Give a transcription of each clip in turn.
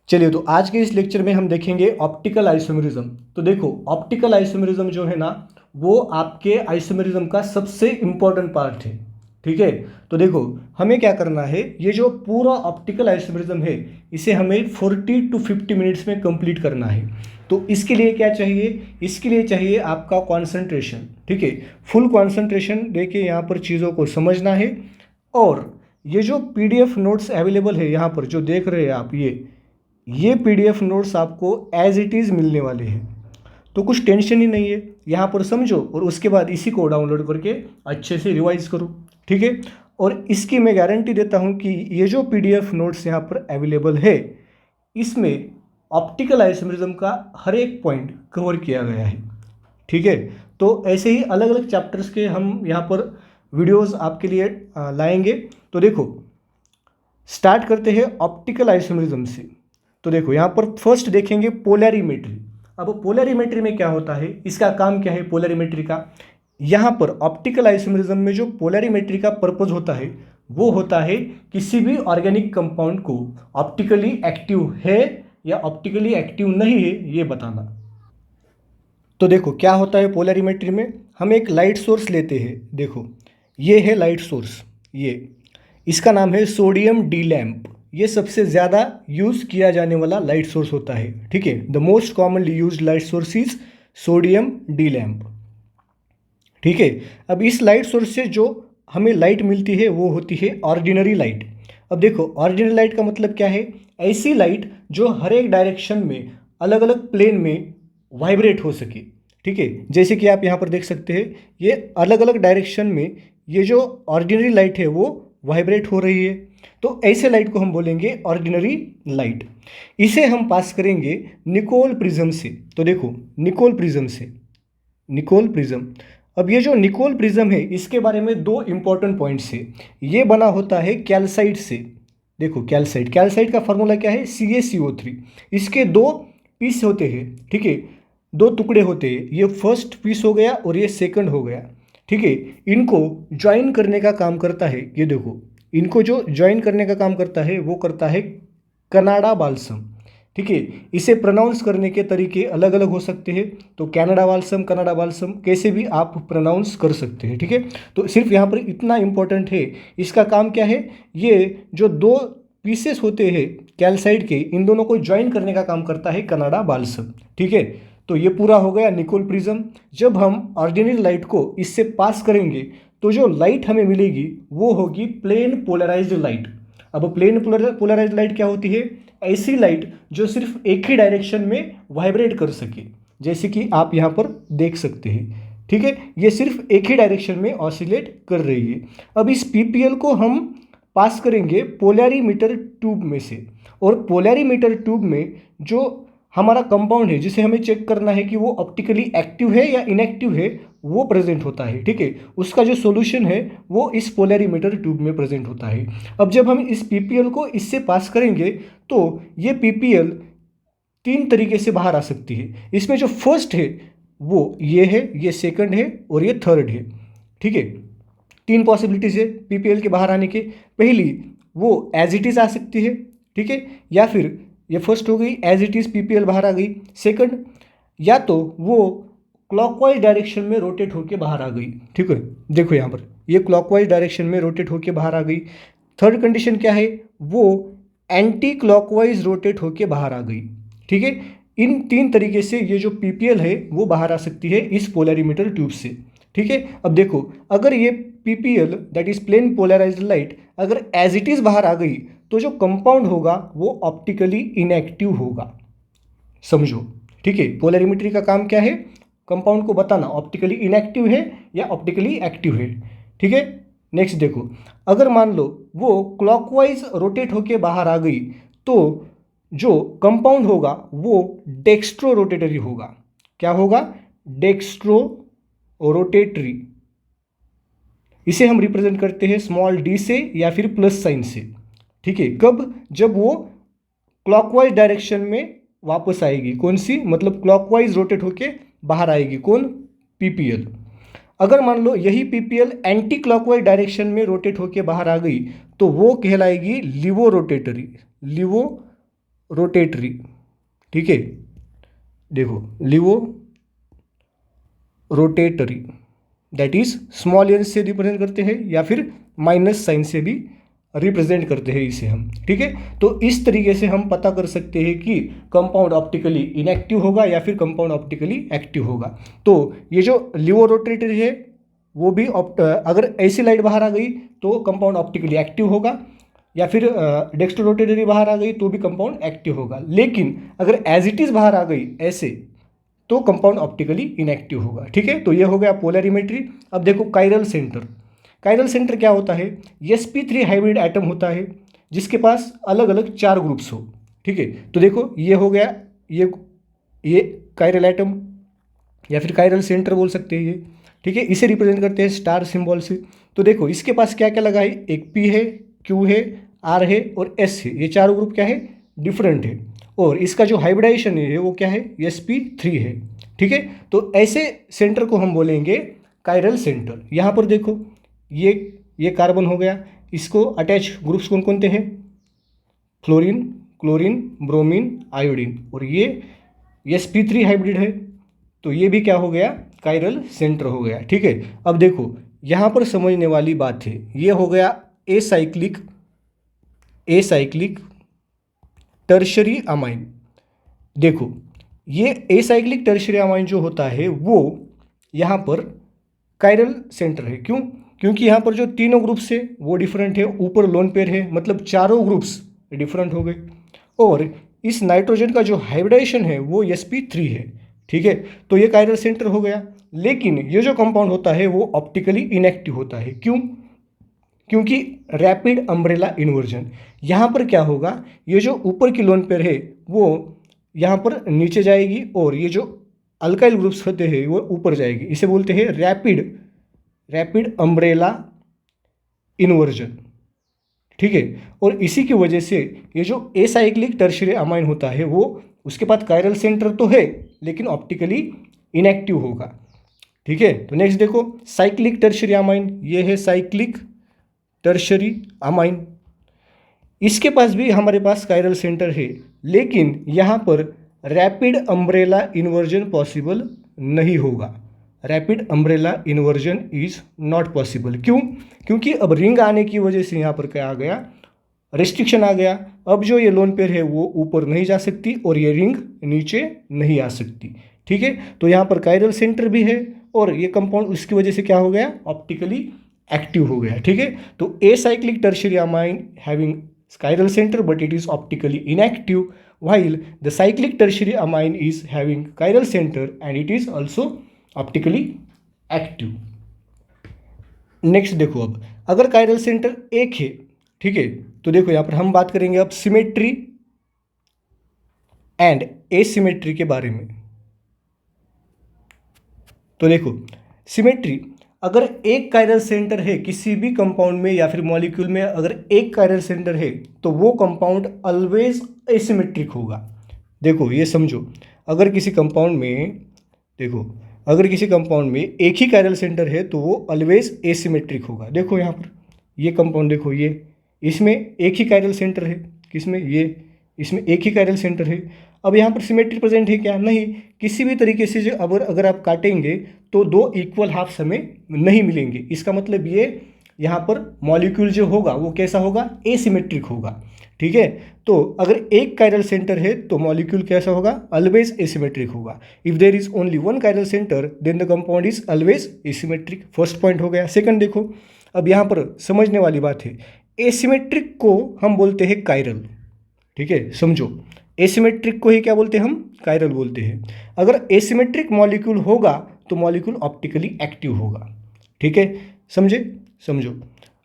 चलिए, तो आज के इस लेक्चर में हम देखेंगे ऑप्टिकल आइसोमेरिज्म। तो देखो, ऑप्टिकल आइसोमेरिज्म जो है ना, वो आपके आइसोमेरिज्म का सबसे इम्पोर्टेंट पार्ट है। ठीक है, तो देखो हमें क्या करना है, ये जो पूरा ऑप्टिकल आइसोमेरिज्म है इसे हमें 40 to 50 मिनट्स में कंप्लीट करना है। तो इसके लिए क्या चाहिए, इसके लिए चाहिए आपका कॉन्सेंट्रेशन। ठीक है, फुल कॉन्सेंट्रेशन देके यहाँ पर चीज़ों को समझना है। और ये जो पीडीएफ नोट्स अवेलेबल है यहाँ पर जो देख रहे हैं आप, ये पीडीएफ नोट्स आपको एज इट इज़ मिलने वाले हैं। तो कुछ टेंशन ही नहीं है, यहाँ पर समझो और उसके बाद इसी को डाउनलोड करके अच्छे से रिवाइज करो। ठीक है, और इसकी मैं गारंटी देता हूँ कि ये जो पीडीएफ नोट्स यहाँ पर अवेलेबल है, इसमें ऑप्टिकल आइसोमेरिज्म का हर एक पॉइंट कवर किया गया है। ठीक है, तो ऐसे ही अलग अलग चैप्टर्स के हम यहाँ पर वीडियोस आपके लिए लाएंगे। तो देखो, स्टार्ट करते हैं ऑप्टिकल आइसोमेरिज्म से। तो देखो यहाँ पर फर्स्ट देखेंगे पोलैरिमेट्री। अब पोलैरिमेट्री में क्या होता है, इसका काम क्या है पोलैरिमेट्री का। यहाँ पर ऑप्टिकल आइसोमेरिज्म में जो पोलैरिमेट्री का पर्पज होता है वो होता है किसी भी ऑर्गेनिक कंपाउंड को ऑप्टिकली एक्टिव है या ऑप्टिकली एक्टिव नहीं है ये बताना। तो देखो क्या होता है पोलैरिमेट्री में, हम एक लाइट सोर्स लेते हैं। देखो ये है लाइट सोर्स, ये इसका नाम है सोडियम डी लैम्प। ये सबसे ज़्यादा यूज़ किया जाने वाला लाइट सोर्स होता है। ठीक है, the most commonly used light source is sodium D lamp. ठीक है, अब इस लाइट सोर्स से जो हमें लाइट मिलती है वो होती है ऑर्डिनरी लाइट। अब देखो ऑर्डिनरी लाइट का मतलब क्या है, ऐसी लाइट जो हर एक डायरेक्शन में अलग अलग प्लेन में वाइब्रेट हो सके। ठीक है, जैसे कि आप यहाँ पर देख सकते हैं, ये अलग अलग डायरेक्शन में ये जो ऑर्डिनरी लाइट है वो वाइब्रेट हो रही है। तो ऐसे लाइट को हम बोलेंगे ऑर्डिनरी लाइट। इसे हम पास करेंगे निकोल प्रिज्म से। तो देखो निकोल प्रिज्म से, निकोल प्रिज्म। अब ये जो निकोल प्रिज्म है इसके बारे में दो इंपॉर्टेंट पॉइंट्स है। ये बना होता है कैल्साइट से। देखो कैल्साइट, कैल्साइट का फॉर्मूला क्या है, CaCO3। इसके दो पीस होते हैं। ठीक है, दो टुकड़े होते हैं, ये फर्स्ट पीस हो गया और ये सेकंड हो गया। ठीक है, इनको ज्वाइन करने का काम करता है, ये देखो इनको जो ज्वाइन करने का काम करता है वो करता है कनाडा बाल्सम। ठीक है, इसे प्रोनाउंस करने के तरीके अलग अलग हो सकते हैं, तो कनाडा बाल्सम कैसे भी आप प्रोनाउंस कर सकते हैं। ठीक है, तो सिर्फ यहाँ पर इतना इंपॉर्टेंट है, इसका काम क्या है, ये जो दो पीसेस होते हैं कैल्साइट के, इन दोनों को ज्वाइन करने का काम करता है कनाडा बाल्सम। ठीक है, तो ये पूरा हो गया निकोल प्रिज्म। जब हम ऑर्डिनरी लाइट को इससे पास करेंगे तो जो लाइट हमें मिलेगी वो होगी प्लेन पोलराइज्ड लाइट। अब प्लेन पोलराइज्ड लाइट क्या होती है, ऐसी लाइट जो सिर्फ एक ही डायरेक्शन में वाइब्रेट कर सके, जैसे कि आप यहाँ पर देख सकते हैं। ठीक है, ये सिर्फ एक ही डायरेक्शन में ऑसिलेट कर रही है। अब इस पीपीएल को हम पास करेंगे पोलैरीमीटर ट्यूब में से, और पोलैरीमीटर ट्यूब में जो हमारा कंपाउंड है जिसे हमें चेक करना है कि वो ऑप्टिकली एक्टिव है या इनएक्टिव है, वो प्रेजेंट होता है। ठीक है, उसका जो सॉल्यूशन है वो इस पोलैरीमीटर ट्यूब में प्रेजेंट होता है। अब जब हम इस पीपीएल को इससे पास करेंगे तो ये पीपीएल तीन तरीके से बाहर आ सकती है। इसमें जो फर्स्ट है वो ये है, ये सेकंड है और ये थर्ड है। ठीक है, तीन पॉसिबिलिटीज है पीपीएल के बाहर आने के। पहली, वो एज इट इज़ आ सकती है। ठीक है, या फिर ये फर्स्ट हो गई, एज इट इज़ पीपीएल बाहर आ गई। सेकंड, या तो वो क्लॉकवाइज डायरेक्शन में रोटेट होके बाहर आ गई। ठीक है, देखो यहाँ पर ये क्लॉकवाइज डायरेक्शन में रोटेट होके बाहर आ गई। थर्ड कंडीशन क्या है, वो एंटी क्लॉकवाइज रोटेट होके बाहर आ गई। ठीक है, इन तीन तरीके से ये जो पीपीएल है वो बाहर आ सकती है इस पोलैरीमीटर ट्यूब से। ठीक है, अब देखो अगर ये PPL that is plane polarised light अगर एज इट इज़ बाहर आ गई तो जो कंपाउंड होगा वो ऑप्टिकली इनएक्टिव होगा। समझो, ठीक है, पोलैरिमेट्री का काम क्या है, कंपाउंड को बताना ऑप्टिकली इनएक्टिव है या ऑप्टिकली एक्टिव है। ठीक है, नेक्स्ट देखो, अगर मान लो वो क्लॉकवाइज रोटेट होके बाहर आ गई तो जो कंपाउंड होगा वो डेक्स्ट्रो रोटेटरी होगा। क्या होगा, डेक्स्ट्रो रोटेटरी। इसे हम रिप्रेजेंट करते हैं स्मॉल डी से या फिर प्लस साइन से। ठीक है, कब, जब वो क्लॉकवाइज डायरेक्शन में वापस आएगी। कौन सी, मतलब क्लॉकवाइज रोटेट होके बाहर आएगी, कौन, पीपीएल। अगर मान लो यही पीपीएल एंटी क्लॉकवाइज डायरेक्शन में रोटेट होके बाहर आ गई तो वो कहलाएगी लिवो रोटेटरी। लिवो रोटेटरी, ठीक है, देखो laevo rotatory, that is small n से रिप्रेजेंट करते हैं या फिर माइनस साइन से भी रिप्रेजेंट करते हैं इसे हम, ठीक है। तो इस तरीके से हम पता कर सकते हैं कि कंपाउंड ऑप्टिकली इनएक्टिव होगा या फिर कंपाउंड ऑप्टिकली एक्टिव होगा। तो ये जो लिवो रोटेटरी है वो भी अगर ऐसी लाइट बाहर आ गई तो कंपाउंड ऑप्टिकली एक्टिव होगा, या फिर डेक्स्ट्रो रोटेटरी बाहर आ गई तो भी कंपाउंड एक्टिव होगा। लेकिन अगर एज इट इज बाहर आ गई ऐसे तो कंपाउंड ऑप्टिकली इनएक्टिव होगा, ठीक है। तो ये हो गया पोलरिमेट्री। अब देखो कायरल सेंटर, कायरल सेंटर क्या होता है, sp3 हाइब्रिड एटम होता है जिसके पास अलग अलग 4 ग्रुप्स हो, ठीक है। तो देखो ये हो गया, ये कायरल एटम या फिर कायरल सेंटर बोल सकते हैं ये, ठीक है। इसे रिप्रेजेंट करते हैं स्टार सिंबल से। तो देखो इसके पास क्या क्या लगा है, एक p है, q है, r है और s है। ये चारों ग्रुप क्या है, डिफरेंट है। और इसका जो हाइब्रिडाइजेशन है वो क्या है, sp3 है, ठीक है। तो ऐसे सेंटर को हम बोलेंगे कायरल सेंटर। यहाँ पर देखो ये कार्बन हो गया, इसको अटैच ग्रुप्स कौन कौन से हैं, फ्लोरीन, क्लोरीन, ब्रोमीन, आयोडीन, और ये sp3 हाइब्रिड है। तो ये भी क्या हो गया, कायरल सेंटर हो गया, ठीक है। अब देखो यहाँ पर समझने वाली बात है, ये हो गया एसाइक्लिक टर्शरी अमाइन। देखो ये एसाइक्लिक टर्शरी अमाइन जो होता है वो यहाँ पर कायरल सेंटर है। क्यों, क्योंकि यहाँ पर जो तीनों ग्रुप्स है वो डिफरेंट है, ऊपर लोन पेयर है, मतलब चारों ग्रुप्स डिफरेंट हो गए। और इस नाइट्रोजन का जो हाइब्रिडाइजेशन है वो sp3 है, ठीक है। तो ये कायरल सेंटर हो गया। लेकिन ये जो कंपाउंड होता है वो ऑप्टिकली इनएक्टिव होता है। क्यों, क्योंकि रैपिड अम्ब्रेला इन्वर्जन, यहाँ पर क्या होगा, ये जो ऊपर की लोन पेयर है वो यहाँ पर नीचे जाएगी और ये जो अल्काइल ग्रुप्स होते हैं वो ऊपर जाएगी। इसे बोलते हैं रैपिड अम्ब्रेला इन्वर्जन, ठीक है। और इसी की वजह से ये जो एसाइक्लिक टर्शियरी अमाइन होता है वो उसके पास कायरल सेंटर तो है लेकिन ऑप्टिकली इनएक्टिव होगा, ठीक है। तो नेक्स्ट देखो साइक्लिक टर्शियरी अमाइन, ये है साइक्लिक टर्शियरी अमाइन। इसके पास भी हमारे पास कायरल सेंटर है लेकिन यहाँ पर रैपिड अम्ब्रेला इन्वर्जन पॉसिबल नहीं होगा। Rapid umbrella inversion is not possible. क्यों, क्योंकि अब रिंग आने की वजह से यहाँ पर क्या आ गया, रेस्ट्रिक्शन आ गया। अब जो ये लोन पेयर है वो ऊपर नहीं जा सकती और ये रिंग नीचे नहीं आ सकती, ठीक है। तो यहाँ पर कायरल सेंटर भी है और ये कंपाउंड उसकी वजह से क्या हो गया, ऑप्टिकली एक्टिव हो गया, ठीक है। तो acyclic tertiary amine having chiral center but it is optically inactive, while the cyclic tertiary amine is having chiral center and it is also optically active. Next देखो, अब अगर कायरल सेंटर एक है, ठीक है, तो देखो यहाँ पर हम बात करेंगे अब सिमेट्री एंड एसिमेट्री के बारे में। तो देखो सिमेट्री, अगर एक कायरल सेंटर है किसी भी कंपाउंड में या फिर मॉलिक्यूल में, अगर एक कायरल सेंटर है तो वो कंपाउंड ऑलवेज एसिमेट्रिक होगा। देखो ये समझो, अगर किसी कंपाउंड में, देखो अगर किसी कंपाउंड में एक ही कायरल सेंटर है तो वो ऑलवेज एसिमेट्रिक होगा। देखो यहाँ पर ये कंपाउंड देखो, ये इसमें एक ही कायरल सेंटर है, किसमें, ये इसमें एक ही कायरल सेंटर है। अब यहाँ पर सिमेट्री प्रेजेंट है क्या, नहीं। किसी भी तरीके से जो अगर आप काटेंगे तो दो इक्वल हाफ्स हमें नहीं मिलेंगे। इसका मतलब ये यहाँ पर मॉलिक्यूल जो होगा वो कैसा होगा, एसिमेट्रिक होगा, ठीक है। तो अगर एक कायरल सेंटर है तो मॉलिक्यूल कैसा होगा, ऑलवेज एसिमेट्रिक होगा। If there is only one chiral centre then the compound is always asymmetric. First point हो गया। सेकंड देखो, अब यहाँ पर समझने वाली बात है, एसिमेट्रिक को हम बोलते हैं कायरल, ठीक है, समझो। एसिमेट्रिक को ही क्या बोलते हैं हम, कायरल बोलते हैं। अगर एसिमेट्रिक मॉलिक्यूल होगा तो मॉलिक्यूल ऑप्टिकली एक्टिव होगा, ठीक है, समझे, समझो।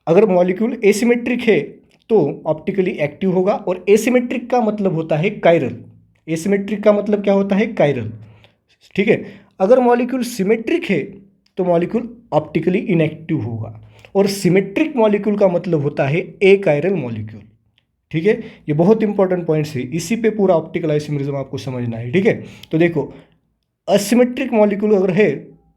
अगर मॉलिक्यूल एसिमेट्रिक है तो ऑप्टिकली एक्टिव होगा और एसिमेट्रिक का मतलब होता है कायरल। एसिमेट्रिक का मतलब क्या होता है, कायरल, ठीक है। अगर मॉलिक्यूल सिमेट्रिक है तो मॉलिक्यूल ऑप्टिकली इनएक्टिव होगा और सिमेट्रिक मॉलिक्यूल का मतलब होता है ए कायरल मॉलिक्यूल, ठीक है। ये बहुत इंपॉर्टेंट पॉइंट्स है, इसी पे पूरा ऑप्टिकल आइसोमेरिज्म आपको समझना है, ठीक है। तो देखो असिमेट्रिक मॉलिक्यूल अगर है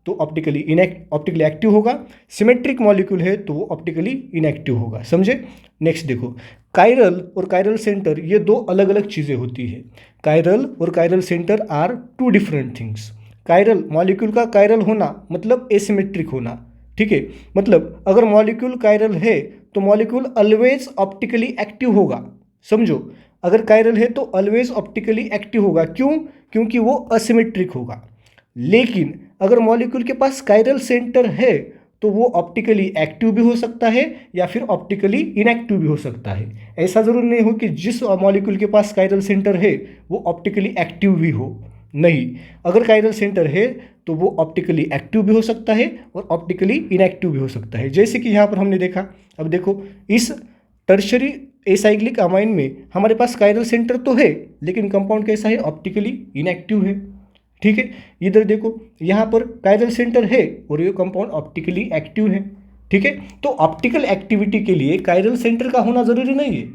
तो ऑप्टिकली एक्टिव होगा, सिमेट्रिक मॉलिक्यूल है तो वो ऑप्टिकली इनएक्टिव होगा। समझे? नेक्स्ट देखो, कायरल और कायरल सेंटर ये दो अलग अलग चीज़ें होती है। कायरल और chiral centre are two different things. Chiral molecule का कायरल होना मतलब एसिमेट्रिक होना, ठीक है। मतलब अगर मॉलिक्यूल कायरल है तो मॉलिक्यूल ऑलवेज ऑप्टिकली एक्टिव होगा। समझो, अगर कायरल है तो ऑलवेज ऑप्टिकली एक्टिव होगा। क्यों? क्योंकि वो असिमेट्रिक होगा। लेकिन अगर मॉलिक्यूल के पास कायरल सेंटर है तो वो ऑप्टिकली एक्टिव भी हो सकता है या फिर ऑप्टिकली इनएक्टिव भी हो सकता है। ऐसा जरूर नहीं हो कि जिस मॉलिक्यूल के पास कायरल सेंटर है वो ऑप्टिकली एक्टिव भी हो। नहीं, अगर कायरल सेंटर है तो वो ऑप्टिकली एक्टिव भी हो सकता है और ऑप्टिकली इनएक्टिव भी हो सकता है। जैसे कि यहाँ पर हमने देखा, अब देखो इस टर्शरी एसाइक्लिक अमाइन में हमारे पास कायरल सेंटर तो है लेकिन कंपाउंड कैसा है? ऑप्टिकली इनएक्टिव है। ठीक है, इधर देखो यहाँ पर कायरल सेंटर है और ये कंपाउंड ऑप्टिकली एक्टिव है। ठीक है, तो ऑप्टिकल एक्टिविटी के लिए कायरल सेंटर का होना जरूरी नहीं है।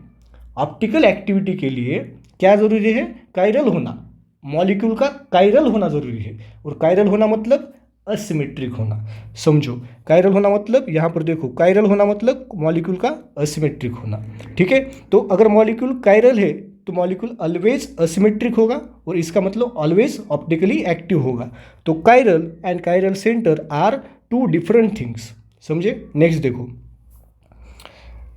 ऑप्टिकल एक्टिविटी के लिए क्या जरूरी है? कायरल होना, मॉलिक्यूल का कायरल होना जरूरी है। और कायरल होना मतलब असिमेट्रिक होना। समझो, कायरल होना मतलब यहाँ पर देखो, कायरल होना मतलब मॉलिक्यूल का असिमेट्रिक होना। ठीक है, तो अगर मॉलिक्यूल कायरल है तो मॉलिक्यूल ऑलवेज असिमेट्रिक होगा और इसका मतलब ऑलवेज ऑप्टिकली एक्टिव होगा। तो chiral and chiral centre are two different things. समझे? नेक्स्ट देखो,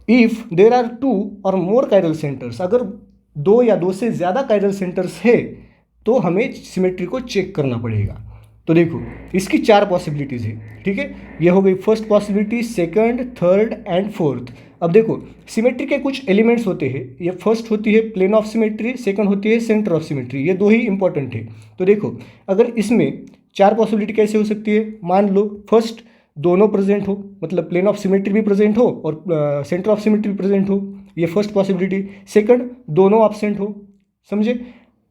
इफ देर आर टू और मोर कायरल सेंटर्स, अगर दो या दो से ज़्यादा कायरल सेंटर्स है तो हमें सिमेट्री को चेक करना पड़ेगा। तो देखो इसकी चार पॉसिबिलिटीज़ है। ठीक है, ये हो गई first possibility, second, third and fourth. अब देखो सिमेट्री के कुछ एलिमेंट्स होते हैं। ये फर्स्ट होती है प्लेन ऑफ सिमेट्री, सेकंड होती है सेंटर ऑफ सिमेट्री। ये दो ही इंपॉर्टेंट है। तो देखो अगर इसमें चार पॉसिबिलिटी कैसे हो सकती है? मान लो फर्स्ट दोनों प्रेजेंट हो, मतलब प्लेन ऑफ सिमेट्री भी प्रेजेंट हो और सेंटर ऑफ सिमेट्री भी प्रेजेंट हो, ये फर्स्ट पॉसिबिलिटी। सेकंड, दोनों एब्सेंट हो। समझे?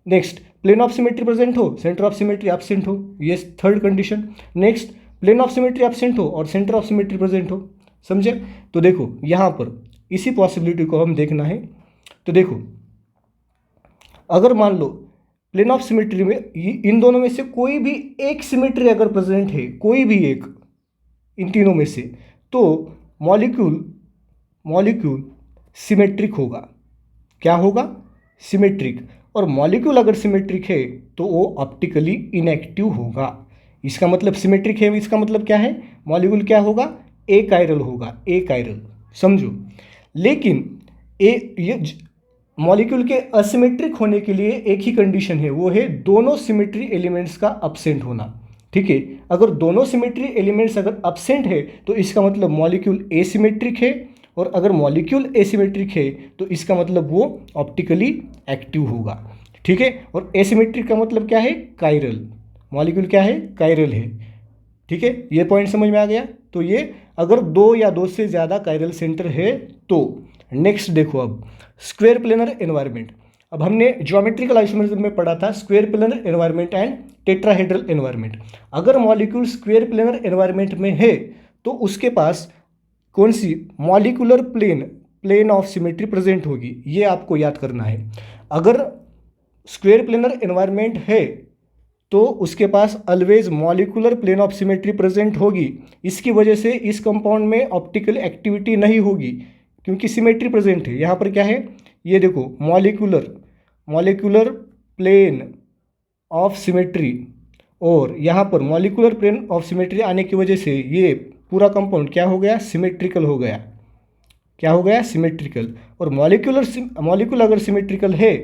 Next, plane of symmetry present हो, सेंटर ऑफ सिमेट्री एब्सेंट हो, ये third condition. Next, plane of symmetry absent हो और सेंटर ऑफ सिमेट्री प्रेजेंट हो। समझे? तो देखो यहाँ पर इसी पॉसिबिलिटी को हम देखना है। तो देखो अगर मान लो प्लेन ऑफ सिमेट्री में इन दोनों में से कोई भी एक सिमेट्री अगर प्रेजेंट है, कोई भी एक इन तीनों में से, तो मॉलिक्यूल सिमेट्रिक होगा। क्या होगा? सिमेट्रिक। और मॉलिक्यूल अगर सिमेट्रिक है तो वो ऑप्टिकली इनएक्टिव होगा। इसका मतलब सिमेट्रिक है, इसका मतलब क्या है? मॉलिक्यूल क्या होगा? ए कायरल होगा, ए कायरल। समझो, लेकिन ये मॉलिक्यूल के असिमेट्रिक होने के लिए एक ही कंडीशन है, वो है दोनों सिमेट्री एलिमेंट्स का अब्सेंट होना। ठीक है, अगर दोनों सिमेट्री एलिमेंट्स अगर अब्सेंट है तो इसका मतलब मॉलिक्यूल एसिमेट्रिक है, और अगर मॉलिक्यूल एसिमेट्रिक है तो इसका मतलब वो ऑप्टिकली एक्टिव होगा। ठीक है, और एसिमेट्रिक का मतलब क्या है? कायरल। मॉलिक्यूल क्या है? कायरल है। ठीक है, ये पॉइंट समझ में आ गया। तो ये अगर दो या दो से ज़्यादा कायरल सेंटर है तो। नेक्स्ट देखो, अब स्क्वायर प्लेनर एनवायरनमेंट। अब हमने ज्योमेट्रिकल आइसोमेरिज्म में पढ़ा था square planar environment and tetrahedral environment. अगर मॉलिक्यूल स्क्वायर प्लेनर एनवायरनमेंट में है तो उसके पास कौन सी molecular plane of symmetry present होगी, ये आपको याद करना है। अगर स्क्वायर प्लेनर एनवायरनमेंट है तो उसके पास always molecular plane of symmetry present होगी। इसकी वजह से इस कंपाउंड में ऑप्टिकल एक्टिविटी नहीं होगी क्योंकि सिमेट्री प्रेजेंट है। यहाँ पर क्या है? ये देखो मॉलिक्यूलर प्लेन ऑफ सिमेट्री, और यहाँ पर मॉलिक्यूलर प्लेन ऑफ सिमेट्री आने की वजह से ये पूरा कंपाउंड क्या हो गया? सिमेट्रिकल हो गया। क्या हो गया? सिमेट्रिकल। और मॉलिक्यूल अगर सिमेट्रिकल है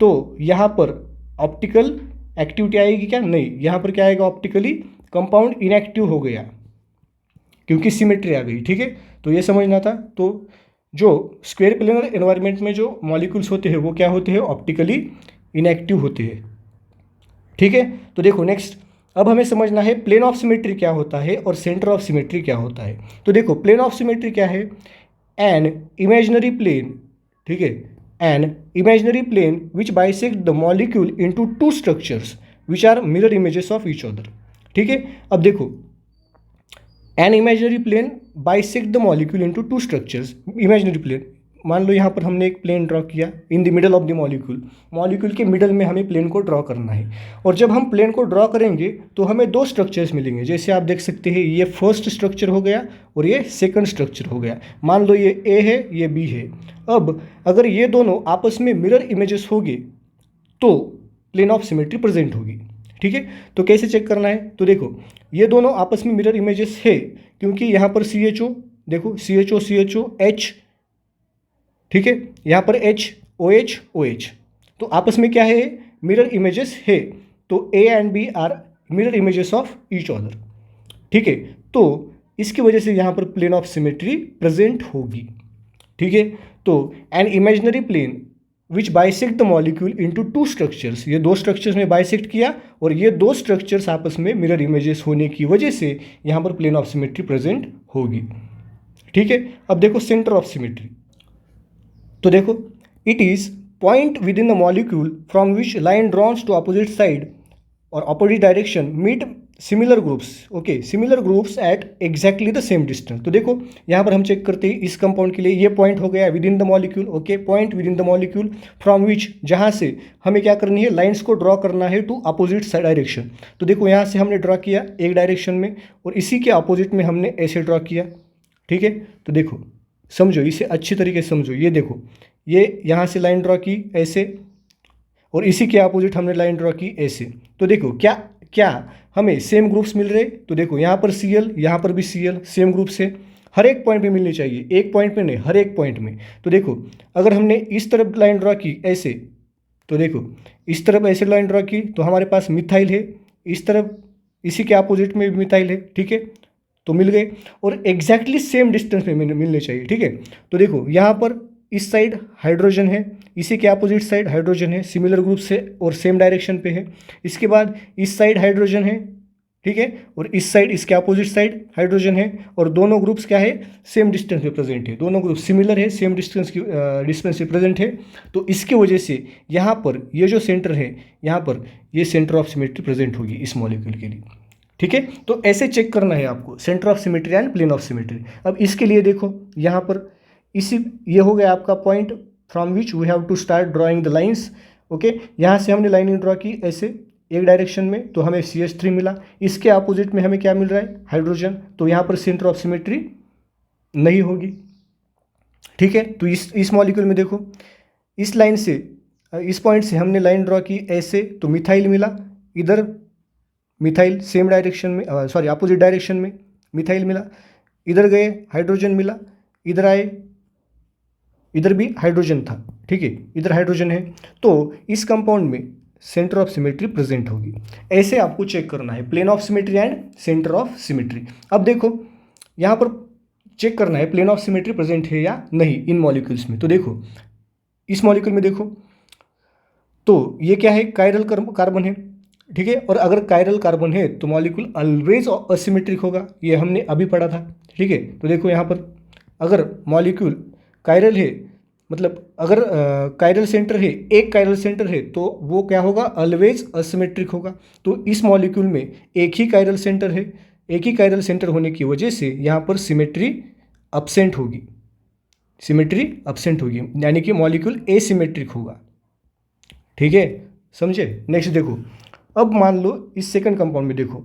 तो यहाँ पर ऑप्टिकल एक्टिविटी आएगी क्या? नहीं, यहाँ पर क्या आएगा? ऑप्टिकली कंपाउंड इनएक्टिव हो गया क्योंकि सिमेट्री आ गई। ठीक है, तो ये समझना था। तो जो स्क्वायर प्लेनर एनवायरनमेंट में जो मॉलिक्यूल्स होते हैं वो क्या होते हैं? ऑप्टिकली इनएक्टिव होते हैं। ठीक है, तो देखो नेक्स्ट, अब हमें समझना है प्लेन ऑफ सिमेट्री क्या होता है और सेंटर ऑफ सिमेट्री क्या होता है। तो देखो प्लेन ऑफ सिमेट्री क्या है? An imaginary plane. ठीक है, an imaginary plane which bisect the molecule into two structures which are mirror images of each other. ठीक है, अब देखो an imaginary plane bisect the molecule into two structures. Imaginary plane मान लो यहाँ पर हमने एक प्लेन ड्रॉ किया in the middle of the molecule, molecule के मिडल में हमें प्लेन को ड्रॉ करना है। और जब हम प्लेन को ड्रॉ करेंगे तो हमें दो स्ट्रक्चर्स मिलेंगे, जैसे आप देख सकते हैं ये फर्स्ट स्ट्रक्चर हो गया और ये सेकंड स्ट्रक्चर हो गया। मान लो ये ए है, ये बी है। अब अगर ये दोनों आपस में मिरर इमेजेस होंगे तो प्लेन ऑफ सिमेट्री प्रेजेंट होगी। ठीक है, तो कैसे चेक करना है? तो देखो ये दोनों आपस में मिरर इमेजेस है, क्योंकि यहाँ पर CHO, देखो CHO H, ठीक है, यहाँ पर H OH OH, तो आपस में क्या है? मिरर इमेजेस है। तो A and B are mirror images of each other. ठीक है, तो इसकी वजह से यहाँ पर प्लेन ऑफ सिमेट्री प्रेजेंट होगी। ठीक है, तो an imaginary plane which bisect the molecule into two structures, ये दो स्ट्रक्चर्स में बाइसेक्ट किया और ये दो स्ट्रक्चर्स आपस में मिरर इमेजेस होने की वजह से यहाँ पर प्लेन ऑफ सिमेट्री प्रेजेंट होगी। ठीक है, अब देखो सेंटर ऑफ सिमेट्री। तो देखो it is point within the molecule from which line drawns to opposite side और opposite direction meet similar groups. Okay, similar groups at exactly the same distance. तो देखो यहाँ पर हम चेक करते हैं इस कंपाउंड के लिए, ये पॉइंट हो गया with in the molecule. Okay, point within the molecule from विच, जहाँ से हमें क्या करनी है? लाइंस को ड्रॉ करना है टू अपोजिट डायरेक्शन। तो देखो यहाँ से हमने ड्रॉ किया एक डायरेक्शन में और इसी के अपोजिट में हमने ऐसे ड्रॉ किया। ठीक है, तो देखो समझो, इसे अच्छी तरीके से समझो। ये देखो, ये यहाँ से लाइन ड्रॉ की ऐसे और इसी के अपोजिट हमने लाइन ड्रॉ की ऐसे। तो देखो क्या क्या हमें सेम ग्रुप्स मिल रहे? तो देखो यहाँ पर Cl, यहाँ पर भी Cl, सेम ग्रुप से हर एक पॉइंट पे मिलनी चाहिए, एक पॉइंट पे नहीं, हर एक पॉइंट में। तो देखो अगर हमने इस तरफ लाइन ड्रॉ की ऐसे, तो देखो इस तरफ ऐसे लाइन ड्रॉ की तो हमारे पास मिथाइल है, इस तरफ इसी के अपोजिट में भी मिथाइल है। ठीक है, तो मिल गए और एग्जैक्टली सेम डिस्टेंस में मिलने चाहिए। ठीक है, तो देखो यहाँ पर इस साइड हाइड्रोजन है, इसी के अपोजिट साइड हाइड्रोजन है, सिमिलर ग्रुप से और सेम डायरेक्शन पे है। इसके बाद इस साइड हाइड्रोजन है, ठीक है, और इस साइड इसके अपोजिट साइड हाइड्रोजन है और दोनों ग्रुप्स क्या है? सेम डिस्टेंस पे प्रेजेंट है, दोनों ग्रुप सिमिलर है, सेम डिस्टेंस पे प्रेजेंट है। तो इसकी वजह से यहाँ पर ये जो सेंटर है, यहाँ पर ये सेंटर ऑफ सिमेट्री प्रेजेंट होगी इस मॉलिक्यूल के लिए। ठीक है, तो ऐसे चेक करना है आपको centre of symmetry and plane of symmetry. अब इसके लिए देखो यहाँ पर ये हो गया आपका point from which we have to start drawing the lines. Okay, यहाँ से हमने लाइनिंग ड्रॉ की ऐसे एक डायरेक्शन में, तो हमें CH3 मिला। इसके अपोजिट में हमें क्या मिल रहा है? हाइड्रोजन। तो यहाँ पर सेंटर ऑफ सिमेट्री नहीं होगी। ठीक है, तो इस मॉलिक्यूल में देखो इस लाइन से, इस पॉइंट से हमने लाइन ड्रॉ की ऐसे, तो मिथाइल मिला, इधर मिथाइल सेम डायरेक्शन में, सॉरी अपोजिट डायरेक्शन में मिथाइल मिला, इधर गए हाइड्रोजन मिला, इधर आए इधर भी हाइड्रोजन था। ठीक है, इधर हाइड्रोजन है, तो इस कंपाउंड में सेंटर ऑफ सिमेट्री प्रेजेंट होगी। ऐसे आपको चेक करना है plane of symmetry and centre of symmetry. अब देखो यहाँ पर चेक करना है प्लेन ऑफ सिमेट्री प्रेजेंट है या नहीं इन मॉलिक्यूल्स में। तो देखो इस मॉलिक्यूल में देखो, तो ये क्या है? कायरल कार्बन है। ठीक है, और अगर कायरल कार्बन है तो मॉलिक्यूल ऑलवेज असिमेट्रिक होगा, ये हमने अभी पढ़ा था। ठीक है, तो देखो यहाँ पर अगर मॉलिक्यूल कायरल है, मतलब अगर कायरल सेंटर है, एक कायरल सेंटर है, तो वो क्या होगा? ऑलवेज असिमेट्रिक होगा। तो इस मॉलिक्यूल में एक ही कायरल सेंटर है, एक ही कायरल सेंटर होने की वजह से यहाँ पर सिमेट्री अब्सेंट होगी, सिमेट्री अब्सेंट होगी, यानी कि मॉलिक्यूल एसिमेट्रिक होगा। ठीक है, समझे? नेक्स्ट देखो, अब मान लो इस सेकंड कंपाउंड में देखो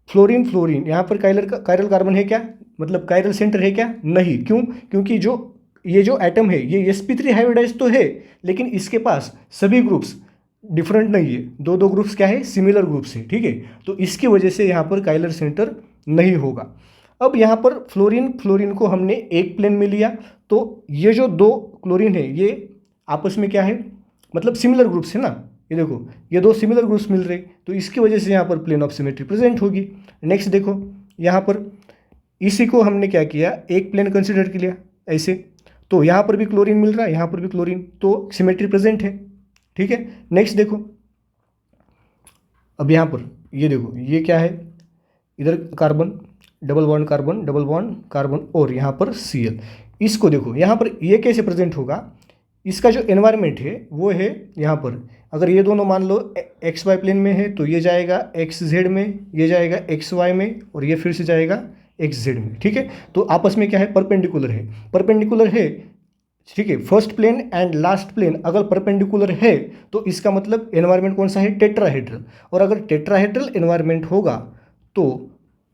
फ्लोरीन, फ्लोरीन यहाँ पर कायरल कार्बन है क्या? मतलब कायरल सेंटर है क्या? नहीं। क्यों? क्योंकि ये जो एटम है ये sp3 हाइब्रिडाइज तो है, लेकिन इसके पास सभी ग्रुप्स डिफरेंट नहीं है, दो ग्रुप्स क्या है? सिमिलर ग्रुप्स है। ठीक है, तो इसकी वजह से यहाँ पर कायरल सेंटर नहीं होगा। अब यहाँ पर फ्लोरीन को हमने एक प्लेन में लिया, तो ये जो दो क्लोरीन है ये आपस में क्या है? मतलब सिमिलर ग्रुप्स है ना, ये देखो ये दो सिमिलर ग्रुप्स मिल रहे, तो इसकी वजह से यहाँ पर प्लेन ऑफ सिमेट्री प्रेजेंट होगी। नेक्स्ट देखो यहाँ पर इसी को हमने क्या किया? एक प्लेन कंसिडर किया ऐसे, तो यहाँ पर भी क्लोरीन मिल रहा है, यहाँ पर भी क्लोरीन, तो सिमेट्री प्रेजेंट है। ठीक है, नेक्स्ट देखो, अब यहाँ पर ये देखो ये क्या है? इधर carbon, double bond carbon, double bond carbon और यहाँ पर Cl। इसको देखो यहाँ पर ये कैसे प्रेजेंट होगा? इसका जो एनवायरनमेंट है वो है यहाँ पर, अगर ये दोनों मान लो XY प्लेन में है तो ये जाएगा XZ में, ये जाएगा XY में और ये फिर से जाएगा XZ में। ठीक है, तो आपस में क्या है? परपेंडिकुलर है, परपेंडिकुलर है ठीक है, first plane and last plane अगर परपेंडिकुलर है तो इसका मतलब एनवायरनमेंट कौन सा है, टेट्राहेड्रल। और अगर टेट्राहेड्रल एनवायरनमेंट होगा तो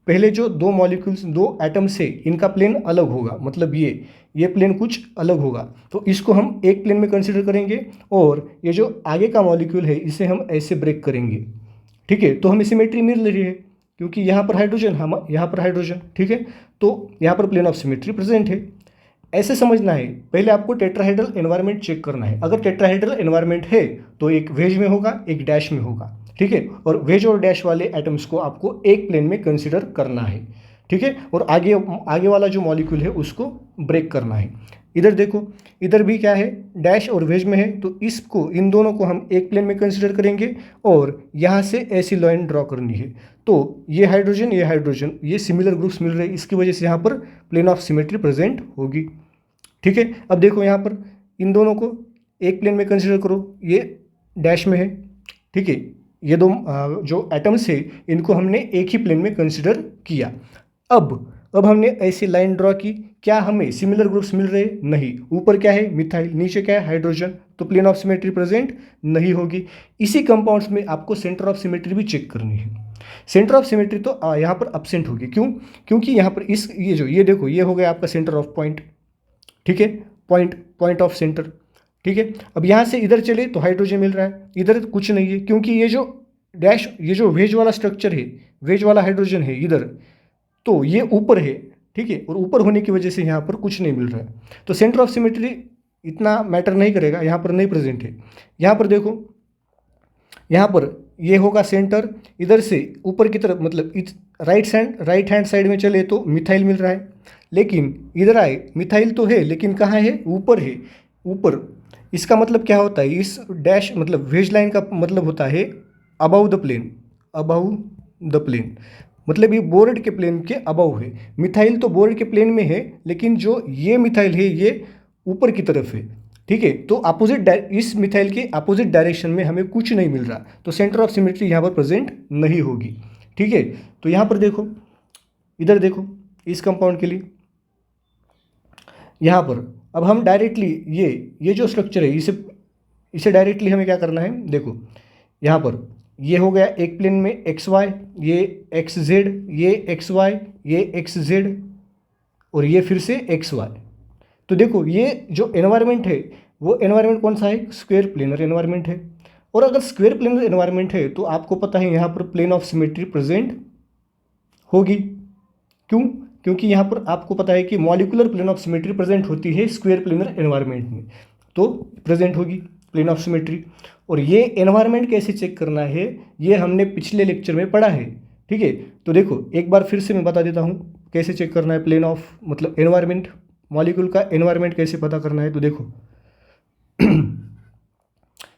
पहले जो दो मॉलिक्यूल्स, दो एटम्स है, इनका प्लेन अलग होगा, मतलब ये प्लेन कुछ अलग होगा, तो इसको हम एक प्लेन में कंसिडर करेंगे। और ये जो आगे का मॉलिक्यूल है इसे हम ऐसे ब्रेक करेंगे। ठीक है, तो हमें सिमेट्री मिल रही है क्योंकि यहाँ पर हाइड्रोजन, हम यहाँ पर हाइड्रोजन। ठीक है, तो यहाँ पर प्लेन ऑफ सिमेट्री प्रेजेंट है। ऐसे समझना है, पहले आपको टेट्राहेड्रल एनवायरनमेंट चेक करना है। अगर टेट्राहेड्रल एनवायरनमेंट है तो एक वेज में होगा, एक डैश में होगा। ठीक है, और वेज और डैश वाले एटम्स को आपको एक प्लेन में कंसिडर करना है। ठीक है, और आगे आगे वाला जो मॉलिक्यूल है उसको ब्रेक करना है। इधर देखो, इधर भी क्या है, डैश और वेज में है, तो इसको, इन दोनों को हम एक प्लेन में कंसिडर करेंगे और यहाँ से ऐसी लाइन ड्रॉ करनी है। तो ये हाइड्रोजन, ये सिमिलर ग्रुप्स मिल रहे हैं, इसकी वजह से यहाँ पर प्लेन ऑफ सिमेट्री प्रेजेंट होगी। ठीक है, अब देखो यहाँ पर इन दोनों को एक प्लेन में कंसिडर करो, ये डैश में है। ठीक है, ये दो जो एटम्स है इनको हमने एक ही प्लेन में कंसिडर किया। अब हमने ऐसी लाइन ड्रॉ की, क्या हमें सिमिलर ग्रुप्स मिल रहे, नहीं। ऊपर क्या है, मिथाइल, नीचे क्या है, हाइड्रोजन, तो प्लेन ऑफ सिमेट्री प्रेजेंट नहीं होगी। इसी कंपाउंड्स में आपको सेंटर ऑफ सिमेट्री भी चेक करनी है। सेंटर ऑफ सिमेट्री तो यहाँ पर अब्सेंट होगी, क्यों, क्योंकि यहाँ पर ये देखो, ये हो गया आपका सेंटर ऑफ पॉइंट। ठीक है, पॉइंट ऑफ सेंटर। ठीक है, अब यहाँ से इधर चले तो हाइड्रोजन मिल रहा है, इधर कुछ नहीं है क्योंकि ये जो डैश, ये जो वेज वाला स्ट्रक्चर है, वेज वाला हाइड्रोजन है इधर, तो ये ऊपर है। ठीक है, और ऊपर होने की वजह से यहाँ पर कुछ नहीं मिल रहा है, तो सेंटर ऑफ सिमेट्री इतना मैटर नहीं करेगा, यहाँ पर नहीं प्रेजेंट है। यहाँ पर देखो, यहाँ पर ये होगा सेंटर, इधर से ऊपर की तरफ, मतलब राइट हैंड साइड में चले तो मिथाइल मिल रहा है, लेकिन इधर आए मिथाइल तो है लेकिन कहाँ है, ऊपर है, ऊपर। इसका मतलब क्या होता है, इस डैश मतलब वेज लाइन का मतलब होता है about the plane, about the plane, मतलब ये बोर्ड के प्लेन के अबाउ है। मिथाइल तो बोर्ड के प्लेन में है, लेकिन जो ये मिथाइल है ये ऊपर की तरफ है। ठीक है, तो इस मिथाइल के अपोजिट डायरेक्शन में हमें कुछ नहीं मिल रहा, तो सेंटर ऑफ सिमेट्री यहाँ पर प्रेजेंट नहीं होगी। ठीक है, तो यहाँ पर देखो, इधर देखो, इस कंपाउंड के लिए यहाँ पर अब हम डायरेक्टली ये जो स्ट्रक्चर है इसे डायरेक्टली हमें क्या करना है, देखो यहाँ पर ये हो गया एक प्लेन में एक्स वाई, ये एक्स जेड, ये एक्स वाई, ये एक्स जेड, और ये फिर से एक्स वाई। तो देखो ये जो एनवायरनमेंट है वो एनवायरनमेंट कौन सा है, स्क्वायर प्लेनर एनवायरनमेंट है। और अगर स्क्वायर प्लेनर एनवायरनमेंट है तो आपको पता है यहाँ पर प्लेन ऑफ सिमेट्री प्रेजेंट होगी। क्यों, क्योंकि यहाँ पर आपको पता है कि molecular plane of symmetry present होती है स्क्वायर प्लेनर एनवायरनमेंट में, तो प्रेजेंट होगी प्लेन ऑफ सिमेट्री। और ये एनवायरनमेंट कैसे चेक करना है ये हमने पिछले लेक्चर में पढ़ा है। ठीक है, तो देखो एक बार फिर से मैं बता देता हूँ कैसे चेक करना है प्लेन ऑफ, मतलब एनवायरनमेंट, मॉलिक्यूल का एनवायरनमेंट कैसे पता करना है। तो देखो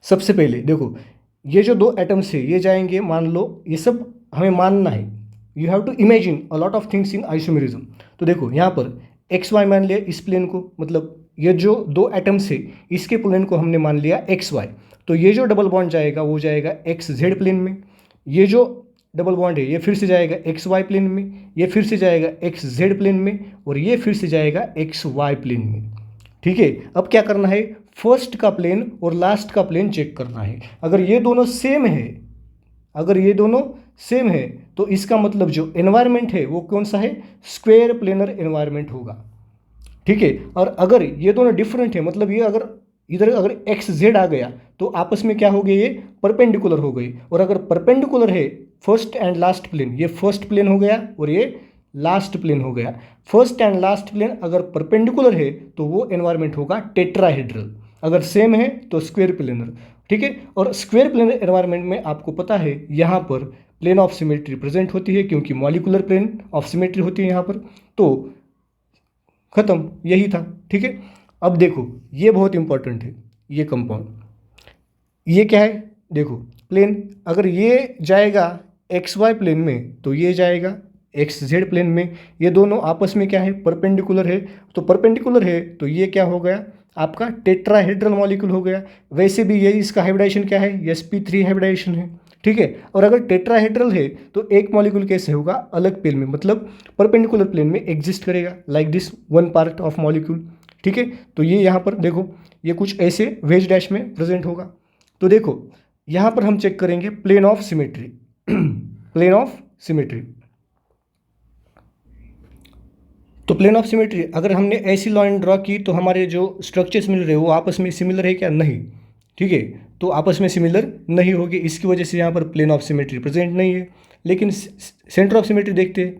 सबसे पहले देखो, ये जो दो एटम्स है ये जाएंगे, मान लो ये सब हमें मानना है, you have to imagine a lot of things in isomerism. तो देखो यहाँ पर एक्स वाई मान लिया इस प्लेन को, मतलब ये जो दो एटम्स है इसके प्लेन को हमने मान लिया एक्स वाई, तो ये जो डबल बॉन्ड जाएगा वो जाएगा एक्स जेड प्लेन में, ये जो डबल बॉन्ड है ये फिर से जाएगा एक्स वाई प्लेन में, ये फिर से जाएगा एक्स जेड प्लेन में, और ये फिर से जाएगा एक्स वाई प्लेन में। ठीक है, अब क्या करना है, फर्स्ट का प्लेन और लास्ट का प्लेन चेक करना है। अगर ये दोनों सेम है, अगर ये दोनों सेम है तो इसका मतलब जो एनवायरनमेंट है वो कौन सा है, स्क्वायर प्लेनर एनवायरनमेंट होगा। ठीक है, और अगर ये दोनों डिफरेंट है, मतलब ये अगर इधर अगर एक्स जेड आ गया तो आपस में क्या हो गए, ये परपेंडिकुलर हो गई। और अगर परपेंडिकुलर है फर्स्ट एंड लास्ट प्लेन, ये फर्स्ट प्लेन हो गया और ये लास्ट प्लेन हो गया। फर्स्ट एंड लास्ट प्लेन अगर परपेंडिकुलर है तो वो एनवायरनमेंट होगा टेट्राहेड्रल, अगर सेम है तो स्क्वायर प्लेनर। ठीक है, और स्क्वायर प्लेनर एनवायरनमेंट में आपको पता है यहाँ पर प्लेन ऑफ सिमेट्री प्रेजेंट होती है, क्योंकि मॉलिकुलर प्लेन ऑफ सिमेट्री होती है यहाँ पर, तो खत्म, यही था। ठीक है, अब देखो ये बहुत इंपॉर्टेंट है, ये कंपाउंड, ये क्या है, देखो प्लेन, अगर ये जाएगा एक्स वाई प्लेन में तो ये जाएगा एक्स जेड प्लेन में, ये दोनों आपस में क्या है, परपेंडिकुलर है, तो परपेंडिकुलर है तो ये क्या हो गया आपका टेट्राहेड्रल मॉलिक्यूल हो गया। वैसे भी ये इसका हाइब्रिडाइजेशन क्या है, sp3 हाइब्रिडाइजेशन है। ठीक है, और अगर टेट्राहेड्रल है तो एक मॉलिक्यूल कैसे होगा, अलग प्लेन में, मतलब परपेंडिकुलर प्लेन में एग्जिस्ट करेगा, like this one part of molecule. ठीक है। तो ये यहाँ पर देखो, ये कुछ ऐसे वेज डैश में प्रेजेंट होगा। तो देखो यहाँ पर हम चेक करेंगे plane of symmetry. Plane of symmetry, तो प्लेन ऑफ सिमेट्री अगर हमने ऐसी लाइन ड्रॉ की तो हमारे जो स्ट्रक्चर्स मिल रहे हैं वो आपस में सिमिलर है क्या? नहीं। ठीक है, तो आपस में सिमिलर नहीं होगी, इसकी वजह से यहाँ पर प्लेन ऑफ सिमेट्री प्रेजेंट नहीं है। लेकिन सेंटर ऑफ सिमेट्री देखते हैं,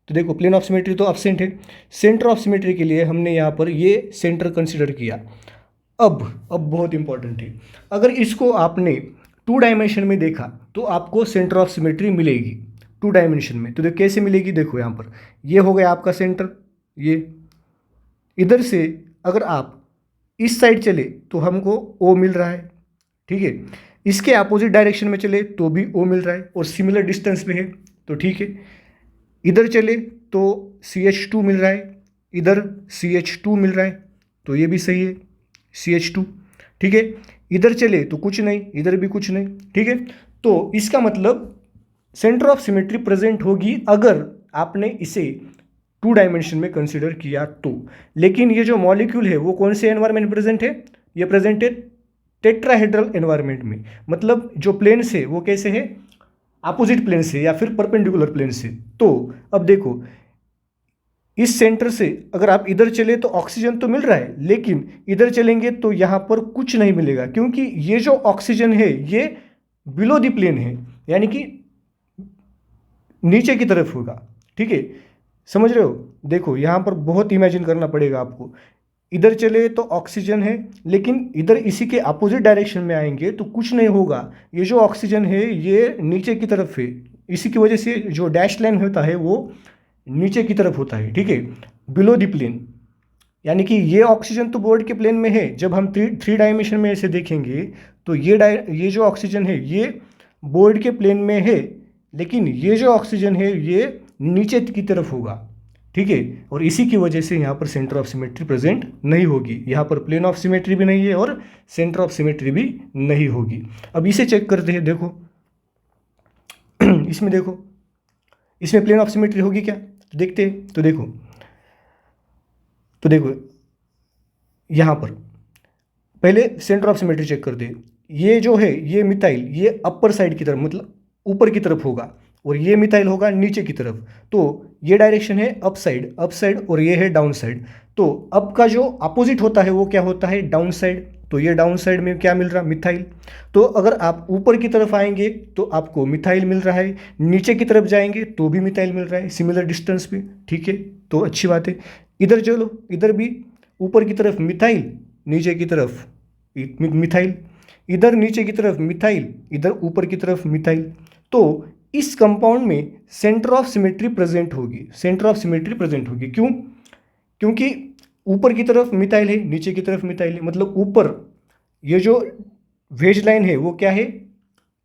तो देखो प्लेन ऑफ सिमेट्री तो एब्सेंट है। सेंटर ऑफ सिमेट्री के लिए हमने यहाँ पर ये सेंटर कंसिडर किया। अब बहुत इंपॉर्टेंट है, अगर इसको आपने 2 डायमेंशन में देखा तो आपको सेंटर ऑफ सिमेट्री मिलेगी 2 डायमेंशन में। तो देखो कैसे मिलेगी, देखो यहाँ पर ये हो गया आपका सेंटर, ये इधर से अगर आप इस साइड चले तो हमको O मिल रहा है। ठीक है, इसके अपोजिट डायरेक्शन में चले तो भी O मिल रहा है और सिमिलर डिस्टेंस पे है, तो ठीक है। इधर चले तो CH2 मिल रहा है, इधर CH2 मिल रहा है, तो ये भी सही है CH2। ठीक है, इधर चले तो कुछ नहीं, इधर भी कुछ नहीं। ठीक है, तो इसका मतलब सेंटर ऑफ सिमेट्री प्रेजेंट होगी अगर आपने इसे 2 डायमेंशन में कंसिडर किया तो। लेकिन ये जो मॉलिक्यूल है वो कौन से एनवायरनमेंट में प्रेजेंट है? ये प्रेजेंट है टेट्राहेड्रल एनवायरनमेंट में। मतलब जो प्लेन्स है वो कैसे है? अपोजिट प्लेन से या फिर परपेंडिकुलर प्लेन से। तो अब देखो इस सेंटर से अगर आप इधर चले तो ऑक्सीजन तो मिल रहा है, लेकिन इधर चलेंगे तो यहाँ पर कुछ नहीं मिलेगा, क्योंकि ये जो ऑक्सीजन है ये बिलो द प्लेन है, यानी कि नीचे की तरफ होगा। ठीक है, समझ रहे हो? देखो यहाँ पर बहुत इमेजिन करना पड़ेगा आपको। इधर चले तो ऑक्सीजन है, लेकिन इधर इसी के अपोजिट डायरेक्शन में आएंगे तो कुछ नहीं होगा। ये जो ऑक्सीजन है ये नीचे की तरफ है, इसी की वजह से जो डैश लाइन होता है वो नीचे की तरफ होता है। ठीक है, बिलो द प्लेन, यानी कि ये ऑक्सीजन तो बोर्ड के प्लेन में है। जब हम 3 डायमेंशन में ऐसे देखेंगे तो ये जो ऑक्सीजन है ये बोर्ड के प्लेन में है, लेकिन ये जो ऑक्सीजन है ये नीचे की तरफ होगा। ठीक है, और इसी की वजह से यहाँ पर सेंटर ऑफ सिमेट्री प्रेजेंट नहीं होगी। यहाँ पर प्लेन ऑफ सिमेट्री भी नहीं है और सेंटर ऑफ सिमेट्री भी नहीं होगी। अब इसे चेक करते हैं, देखो इसमें देखो, इसमें प्लेन ऑफ सिमेट्री होगी क्या? तो देखते हैं, तो देखो यहाँ पर पहले सेंटर ऑफ सिमेट्री चेक कर दे। ये जो है ये मिथाइल ये अपर साइड की तरफ मतलब ऊपर की तरफ होगा, और ये मिथाइल होगा नीचे की तरफ। तो ये डायरेक्शन है अप साइड और ये है डाउन साइड। तो अप का जो अपोजिट होता है वो क्या होता है? Down side. तो ये डाउन साइड में क्या मिल रहा? मिथाइल। तो अगर आप ऊपर की तरफ आएंगे तो आपको मिथाइल मिल रहा है, नीचे की तरफ जाएंगे तो भी मिथाइल मिल रहा है सिमिलर डिस्टेंस पे। ठीक है, तो अच्छी बात है। इधर चलो, इधर भी ऊपर की तरफ मिथाइल, नीचे की तरफ मिथाइल, इधर नीचे की तरफ मिथाइल, इधर ऊपर की तरफ मिथाइल। तो इस कंपाउंड में सेंटर ऑफ सिमेट्री प्रेजेंट होगी। सेंटर ऑफ सिमेट्री प्रेजेंट होगी क्यों? क्योंकि ऊपर की तरफ मिथाइल है, नीचे की तरफ मिथाइल है। मतलब ऊपर ये जो वेज लाइन है वो क्या है,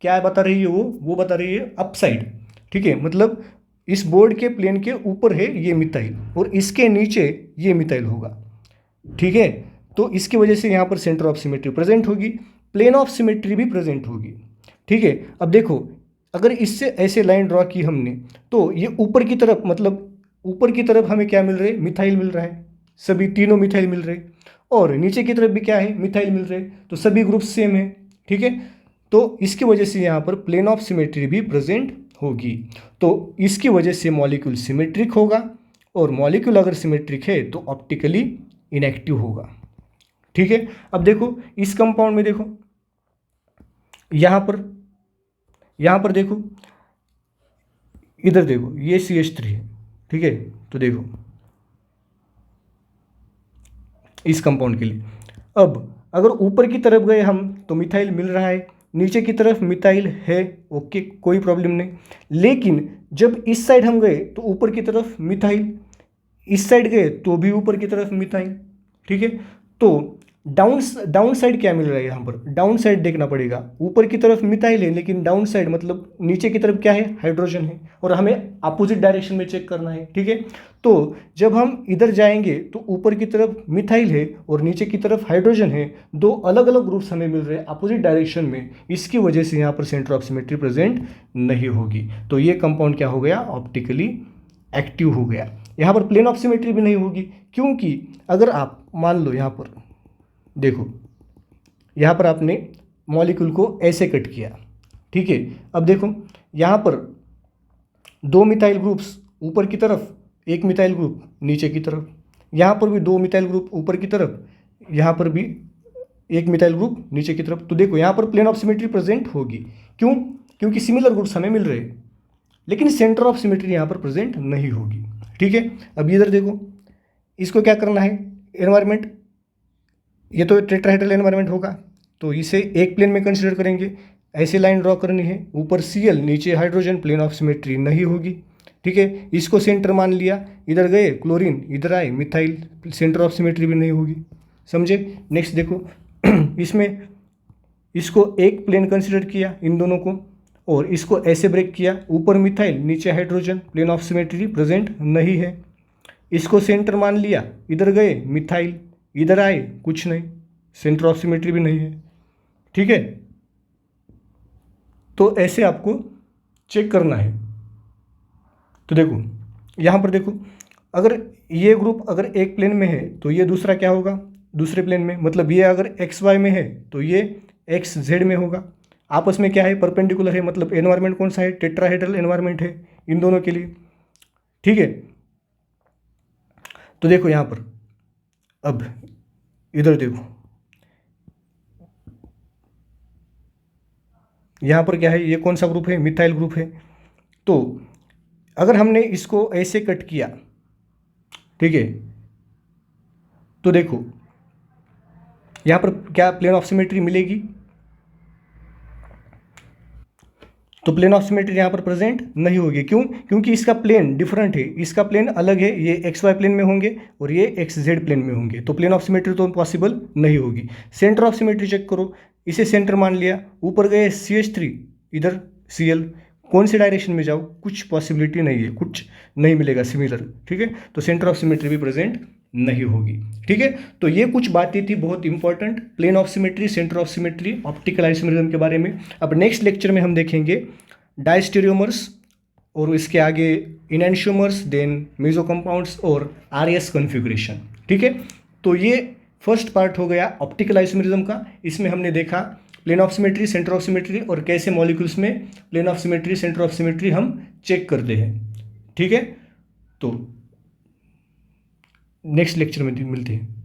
क्या बता रही है? वो बता रही है अप साइड। ठीक है, मतलब इस बोर्ड के प्लेन के ऊपर है ये मिथाइल और इसके नीचे ये मिथाइल होगा। ठीक है, तो इसकी वजह से यहाँ पर सेंटर ऑफ सिमेट्री प्रेजेंट होगी, प्लेन ऑफ सिमेट्री भी प्रेजेंट होगी। ठीक है, अब देखो अगर इससे ऐसे लाइन ड्रॉ की हमने तो ये ऊपर की तरफ मतलब ऊपर की तरफ हमें क्या मिल रहा है? मिथाइल मिल रहा है, सभी तीनों मिथाइल मिल रहे हैं, और नीचे की तरफ भी क्या है? मिथाइल मिल रहे हैं, तो सभी ग्रुप सेम है। ठीक है, तो इसकी वजह से यहाँ पर प्लेन ऑफ सिमेट्री भी प्रेजेंट होगी। तो इसकी वजह से मॉलिक्यूल सिमेट्रिक होगा, और मॉलिक्यूल अगर सिमेट्रिक है तो ऑप्टिकली इनएक्टिव होगा। ठीक है, अब देखो इस कंपाउंड में देखो, यहाँ पर देखो, इधर देखो ये CH3 है। ठीक है, तो देखो इस कंपाउंड के लिए अब अगर ऊपर की तरफ गए हम तो मिथाइल मिल रहा है, नीचे की तरफ मिथाइल है, ओके कोई प्रॉब्लम नहीं। लेकिन जब इस साइड हम गए तो ऊपर की तरफ मिथाइल, इस साइड गए तो भी ऊपर की तरफ मिथाइल। ठीक है, तो डाउन साइड क्या मिल रहा है? यहाँ पर डाउन साइड देखना पड़ेगा। ऊपर की तरफ मिथाइल है, लेकिन डाउन साइड मतलब नीचे की तरफ क्या है? हाइड्रोजन है, और हमें अपोजिट डायरेक्शन में चेक करना है। ठीक है, तो जब हम इधर जाएंगे तो ऊपर की तरफ मिथाइल है और नीचे की तरफ हाइड्रोजन है, दो अलग अलग ग्रुप्स हमें मिल रहे हैं अपोजिट डायरेक्शन में। इसकी वजह से यहाँ पर सेंटर ऑफ सिमेट्री प्रेजेंट नहीं होगी। तो ये कंपाउंड क्या हो गया? ऑप्टिकली एक्टिव हो गया। यहाँ पर प्लेन ऑफ सिमेट्री भी नहीं होगी, क्योंकि अगर आप मान लो यहाँ पर देखो, यहाँ पर आपने मॉलिक्यूल को ऐसे कट किया, ठीक है। अब देखो यहाँ पर 2 मिथाइल ग्रुप्स ऊपर की तरफ, 1 मिथाइल ग्रुप नीचे की तरफ, यहाँ पर भी 2 मिथाइल ग्रुप ऊपर की तरफ, यहाँ पर भी 1 मिथाइल ग्रुप नीचे की तरफ। तो देखो यहाँ पर प्लेन ऑफ सिमेट्री प्रेजेंट होगी। क्यों? क्योंकि सिमिलर ग्रुप्स हमें मिल रहे हैं, लेकिन सेंटर ऑफ सिमेट्री यहाँ पर प्रेजेंट नहीं होगी, ठीक है। अब इधर देखो, इसको क्या करना है, एनवायरमेंट, ये तो टेट्राहेड्रल एनवायरमेंट होगा, तो इसे एक प्लेन में कंसिडर करेंगे। ऐसे लाइन ड्रॉ करनी है, ऊपर Cl नीचे हाइड्रोजन, प्लेन ऑफ सिमेट्री नहीं होगी, ठीक है। इसको सेंटर मान लिया, इधर गए क्लोरीन, इधर आए मिथाइल, सेंटर ऑफ सिमेट्री भी नहीं होगी, समझे। नेक्स्ट देखो इसमें इसको एक प्लेन कंसिडर किया इन दोनों को, और इसको ऐसे ब्रेक किया, ऊपर मिथाइल नीचे hydrogen, plane of symmetry present नहीं है। इसको सेंटर मान लिया, इधर गए मिथाइल, इधर आए कुछ नहीं, सेंटर ऑफ सिमेट्री भी नहीं है, ठीक है। तो ऐसे आपको चेक करना है। तो देखो यहाँ पर देखो, अगर ये ग्रुप अगर एक प्लेन में है तो ये दूसरा क्या होगा, दूसरे प्लेन में, मतलब ये अगर एक्स वाई में है तो ये एक्स जेड में होगा। आपस में क्या है, परपेंडिकुलर है, मतलब एनवायरमेंट कौन सा है, टेट्राहेड्रल एनवायरमेंट है इन दोनों के लिए, ठीक है। तो देखो यहाँ पर, अब इधर देखो, यहाँ पर क्या है, ये कौन सा ग्रुप है, मिथाइल ग्रुप है। तो अगर हमने इसको ऐसे कट किया, ठीक है, तो देखो यहाँ पर क्या प्लेन ऑफ सिमेट्री मिलेगी, तो प्लेन ऑफ सिमेट्री यहाँ पर प्रेजेंट नहीं होगी। क्यों? क्योंकि इसका प्लेन डिफरेंट है, इसका प्लेन अलग है, ये एक्स वाई प्लेन में होंगे और ये एक्स जेड प्लेन में होंगे, तो प्लेन ऑफ सिमेट्री तो पॉसिबल नहीं होगी। सेंटर ऑफ सिमेट्री चेक करो, इसे सेंटर मान लिया, ऊपर गए CH3, इधर Cl, कौन से डायरेक्शन में जाओ, कुछ पॉसिबिलिटी नहीं है, कुछ नहीं मिलेगा सिमिलर, ठीक है। तो सेंटर ऑफ सिमेट्री भी प्रेजेंट नहीं होगी, ठीक है। तो ये कुछ बातें थी बहुत important, plane of symmetry, centre of symmetry, optical isomerism के बारे में। अब नेक्स्ट लेक्चर में हम देखेंगे डायस्टेरियोमर्स, और इसके आगे इनैंशियोमर्स, देन मेसो कंपाउंड्स और RS कॉन्फ़िगरेशन, ठीक है। तो ये फर्स्ट पार्ट हो गया ऑप्टिकल आइसोमेरिज्म का। इसमें हमने देखा plane of symmetry, centre of symmetry, और कैसे मॉलिक्यूल्स में plane of symmetry, centre of symmetry हम चेक करते हैं, ठीक है। तो नेक्स्ट लेक्चर में मिलते हैं।